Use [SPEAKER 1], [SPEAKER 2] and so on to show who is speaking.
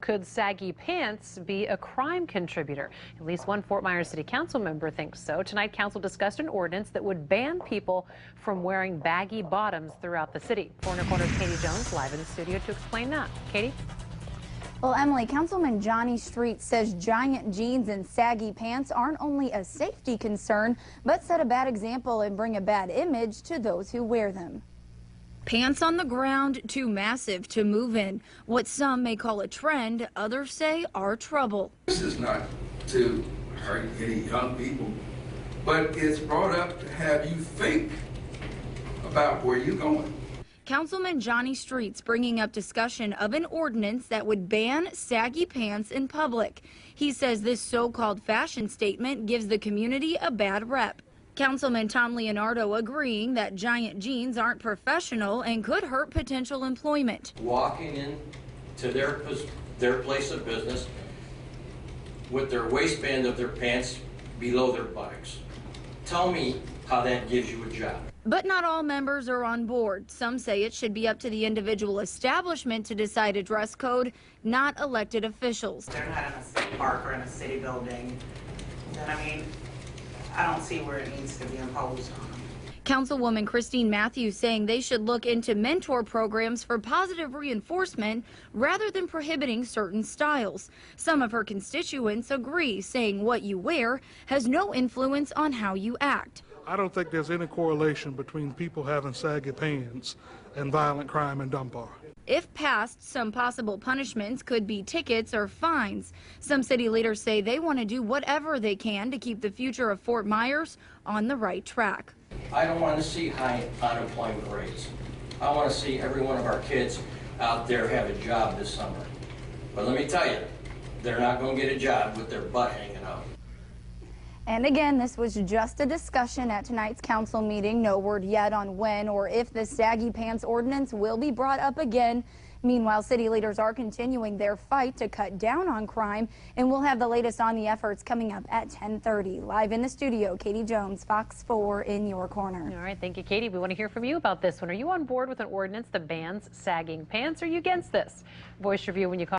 [SPEAKER 1] Could saggy pants be a crime contributor? At least one Fort Myers City Council member thinks so. Tonight, Council discussed an ordinance that would ban people from wearing baggy bottoms throughout the city. Four Corner's Katie Jones live in the studio to explain that. Katie?
[SPEAKER 2] Well, Emily, Councilman Johnny Street says giant jeans and saggy pants aren't only a safety concern, but set a bad example and bring a bad image to those who wear them. Pants on the ground, too massive to move in. What some may call a trend, others say are trouble.
[SPEAKER 3] This is not to hurt any young people, but it's brought up to have you think about where you're going.
[SPEAKER 2] Councilman Johnny Street's bringing up discussion of an ordinance that would ban saggy pants in public. He says this so-called fashion statement gives the community a bad rep. Councilman Tom Leonardo agreeing that giant jeans aren't professional and could hurt potential employment.
[SPEAKER 4] Walking in to their place of business with their waistband of their pants below their buttocks. Tell me how that gives you a job.
[SPEAKER 2] But not all members are on board. Some say it should be up to the individual establishment to decide a dress code, not elected officials.
[SPEAKER 5] They're not in a city park or in a city building. Then, I mean, I don't see where it needs to be imposed on them.
[SPEAKER 2] Councilwoman Christine Matthews saying they should look into mentor programs for positive reinforcement rather than prohibiting certain styles. Some of her constituents agree, saying what you wear has no influence on how you act.
[SPEAKER 6] I don't think there's any correlation between people having saggy pants and violent crime in Dunbar.
[SPEAKER 2] If passed, some possible punishments could be tickets or fines. Some city leaders say they want to do whatever they can to keep the future of Fort Myers on the right track.
[SPEAKER 4] I don't want to see high unemployment rates. I want to see every one of our kids out there have a job this summer. But let me tell you, they're not going to get a job with their butt hanging out.
[SPEAKER 2] And again, this was just a discussion at tonight's council meeting. No word yet on when or if the saggy pants ordinance will be brought up again. Meanwhile, city leaders are continuing their fight to cut down on crime, and we'll have the latest on the efforts coming up at 10:30. Live in the studio, Katie Jones, Fox 4 in your corner.
[SPEAKER 1] All right, thank you, Katie. We want to hear from you about this one. Are you on board with an ordinance that bans sagging pants? Or are you against this? Voice your view when you call.